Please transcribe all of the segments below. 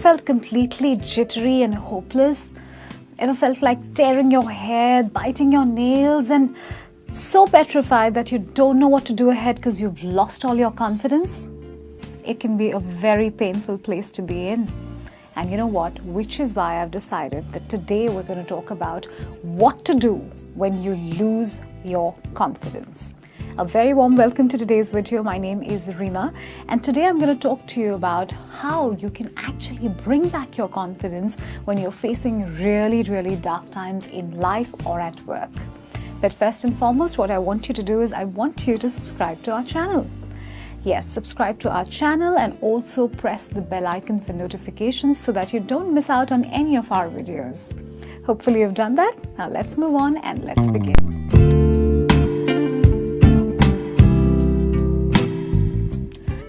felt completely jittery and hopeless? Ever felt like tearing your hair, biting your nails, and so petrified that you don't know what to do ahead because you've lost all your confidence? It can be a very painful place to be in. And you know what? Which is why I've decided that today we're going to talk about what to do when you lose your confidence. A very warm welcome to today's video. My name is Rima, and today I'm going to talk to you about how you can actually bring back your confidence when you're facing really dark times in life or at work. But first and foremost, what I want you to do is I want you to subscribe to our channel. Yes, subscribe to our channel and also press the bell icon for notifications so that you don't miss out on any of our videos. Hopefully you've done that. Now let's move on and let's begin.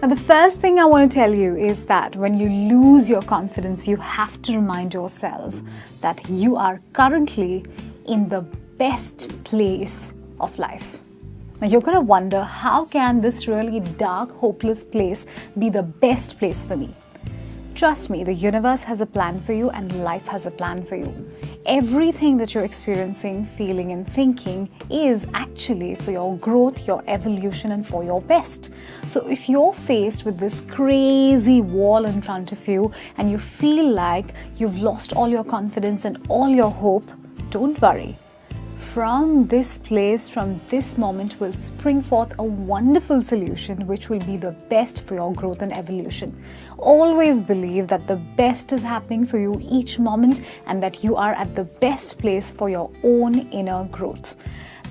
Now, the first thing I want to tell you is that when you lose your confidence, you have to remind yourself that you are currently in the best place of life. Now, you're going to wonder, how can this really dark, hopeless place be the best place for me? Trust me, the universe has a plan for you and life has a plan for you. Everything that you're experiencing, feeling and thinking is actually for your growth, your evolution and for your best. So if you're faced with this crazy wall in front of you and you feel like you've lost all your confidence and all your hope, don't worry. From this place, from this moment will spring forth a wonderful solution which will be the best for your growth and evolution. Always believe that the best is happening for you each moment and that you are at the best place for your own inner growth.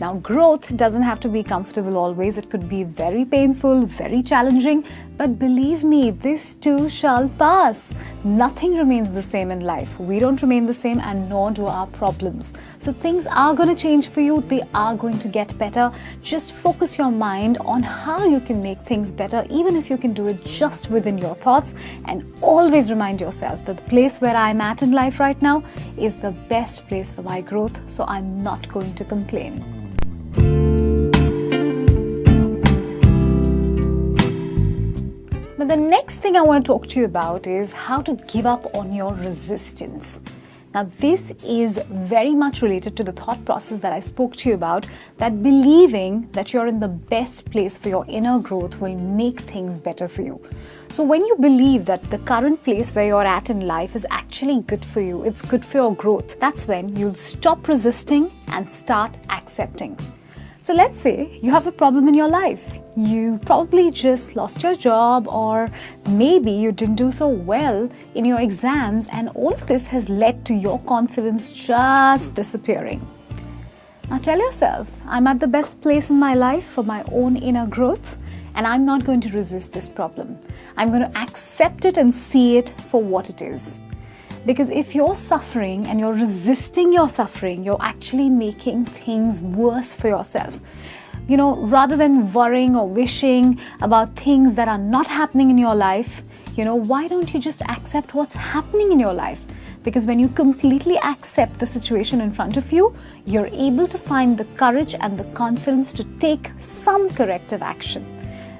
Now, growth doesn't have to be comfortable always. It could be very painful, very challenging, but believe me, this too shall pass. Nothing remains the same in life. We don't remain the same, and nor do our problems. So things are going to change for you. They are going to get better. Just focus your mind on how you can make things better, even if you can do it just within your thoughts. And always remind yourself that the place where I'm at in life right now is the best place for my growth. So I'm not going to complain. Now, the next thing I want to talk to you about is how to give up on your resistance. Now, this is very much related to the thought process that I spoke to you about, that believing that you're in the best place for your inner growth will make things better for you. So when you believe that the current place where you're at in life is actually good for you, it's good for your growth, that's when you'll stop resisting and start accepting. So let's say you have a problem in your life. You probably just lost your job, or maybe you didn't do so well in your exams, and all of this has led to your confidence just disappearing. Now tell yourself, I'm at the best place in my life for my own inner growth, and I'm not going to resist this problem. I'm going to accept it and see it for what it is. Because if you're suffering and you're resisting your suffering, you're actually making things worse for yourself. You know, rather than worrying or wishing about things that are not happening in your life, why don't you just accept what's happening in your life? Because when you completely accept the situation in front of you, you're able to find the courage and the confidence to take some corrective action.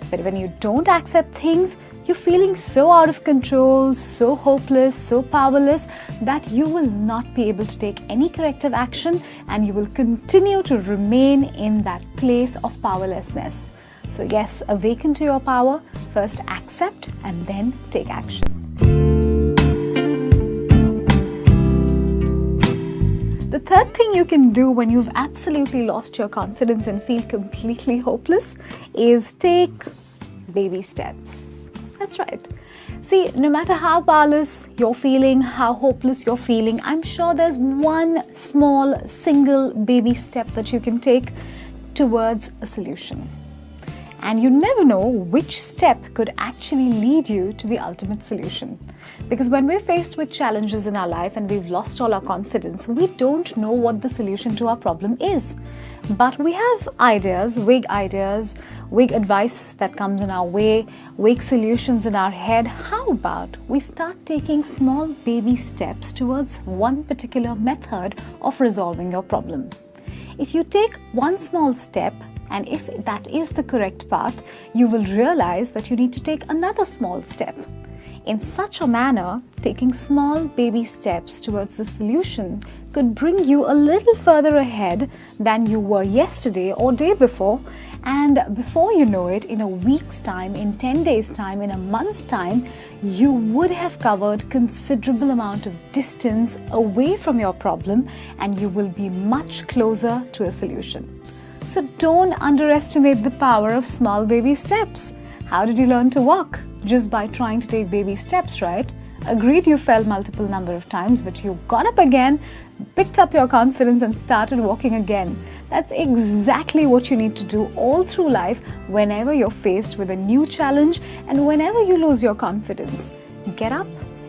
But when you don't accept things, you're feeling so out of control, so hopeless, so powerless that you will not be able to take any corrective action, and you will continue to remain in that place of powerlessness. So yes, awaken to your power. First accept and then take action. The third thing you can do when you've absolutely lost your confidence and feel completely hopeless is take baby steps. That's right. See, no matter how powerless you're feeling, how hopeless you're feeling, I'm sure there's one small, single baby step that you can take towards a solution. And you never know which step could actually lead you to the ultimate solution. Because when we're faced with challenges in our life and we've lost all our confidence, we don't know what the solution to our problem is. But we have ideas, vague advice that comes in our way, vague solutions in our head. How about we start taking small baby steps towards one particular method of resolving your problem? If you take one small step, and if that is the correct path, you will realize that you need to take another small step. In such a manner, taking small baby steps towards the solution could bring you a little further ahead than you were yesterday or day before, and before you know it, in a week's time, in 10 days' time, in a month's time, you would have covered considerable amount of distance away from your problem, and you will be much closer to a solution. So don't underestimate the power of small baby steps. How did you learn to walk? Just by trying to take baby steps, right? Agreed, you fell multiple number of times, but you got up again, picked up your confidence and started walking again. That's exactly what you need to do all through life whenever you're faced with a new challenge and whenever you lose your confidence. Get up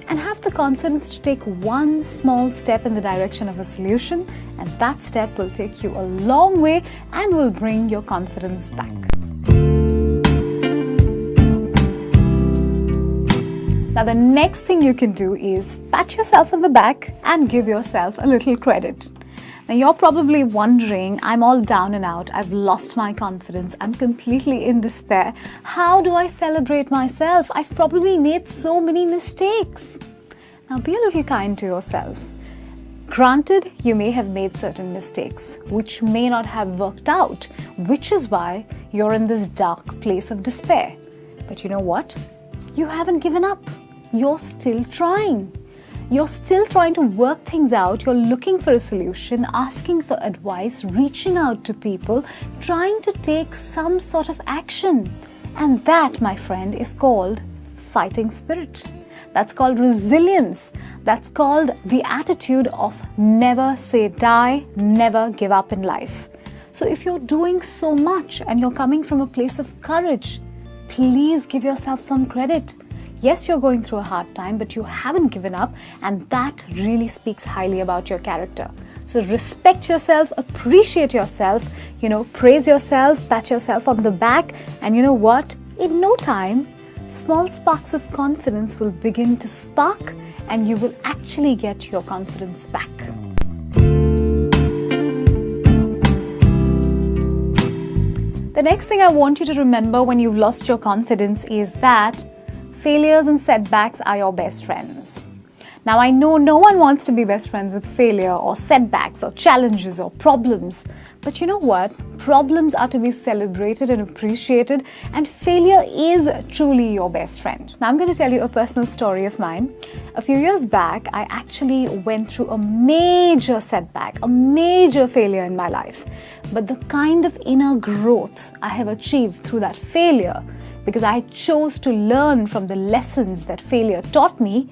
and have the confidence to take one small step in the direction of a solution, and that step will take you a long way and will bring your confidence back. Now, the next thing you can do is pat yourself on the back and give yourself a little credit. Now, you're probably wondering, I'm all down and out, I've lost my confidence, I'm completely in despair. How do I celebrate myself? I've probably made so many mistakes. Now, be a little kind to yourself. Granted, you may have made certain mistakes, which may not have worked out, which is why you're in this dark place of despair. But you know what? You haven't given up. You're still trying. You're still trying to work things out. You're looking for a solution, asking for advice, reaching out to people, trying to take some sort of action. And that, my friend, is called fighting spirit. That's called resilience. That's called the attitude of never say die, never give up in life. So if you're doing so much and you're coming from a place of courage, please give yourself some credit. Yes, you're going through a hard time, but you haven't given up, and that really speaks highly about your character. So respect yourself, appreciate yourself, praise yourself, pat yourself on the back, and you know what? In no time, small sparks of confidence will begin to spark, and you will actually get your confidence back. The next thing I want you to remember when you've lost your confidence is that failures and setbacks are your best friends. Now, I know no one wants to be best friends with failure or setbacks or challenges or problems. But you know what? Problems are to be celebrated and appreciated, and failure is truly your best friend. Now, I'm going to tell you a personal story of mine. A few years back, I actually went through a major setback, a major failure in my life. But the kind of inner growth I have achieved through that failure, because I chose to learn from the lessons that failure taught me,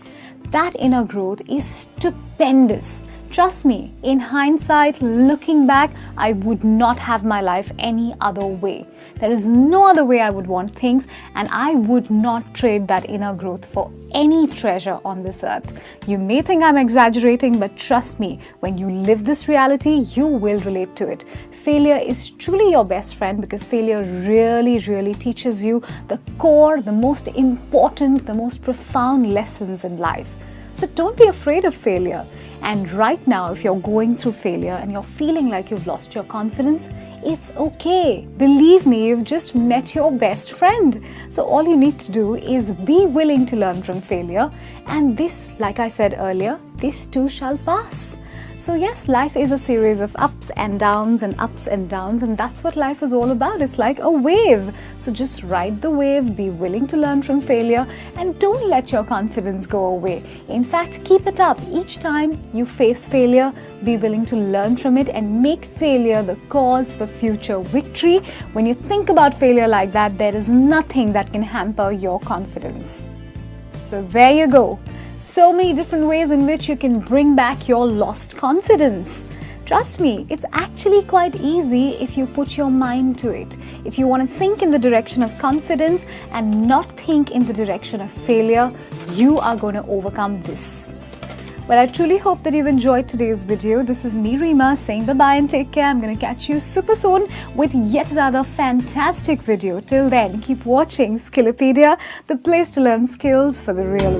that inner growth is stupendous. Trust me, in hindsight, looking back, I would not have my life any other way. There is no other way I would want things, and I would not trade that inner growth for any treasure on this earth. You may think I'm exaggerating, but trust me, when you live this reality, you will relate to it. Failure is truly your best friend, because failure really teaches you the core, the most important, the most profound lessons in life. So don't be afraid of failure. And right now, if you're going through failure and you're feeling like you've lost your confidence, it's okay. Believe me, you've just met your best friend. So all you need to do is be willing to learn from failure. And this, like I said earlier, this too shall pass. So yes, life is a series of ups and downs, and that's what life is all about. It's like a wave. So just ride the wave, be willing to learn from failure, and don't let your confidence go away. In fact, keep it up. Each time you face failure, be willing to learn from it and make failure the cause for future victory. When you think about failure like that, there is nothing that can hamper your confidence. So there you go. So many different ways in which you can bring back your lost confidence. Trust me, it's actually quite easy if you put your mind to it. If you want to think in the direction of confidence and not think in the direction of failure, you are going to overcome this. Well, I truly hope that you've enjoyed today's video. This is me, Reema, saying bye-bye and take care. I'm going to catch you super soon with yet another fantastic video. Till then, keep watching Skillopedia, the place to learn skills for the real.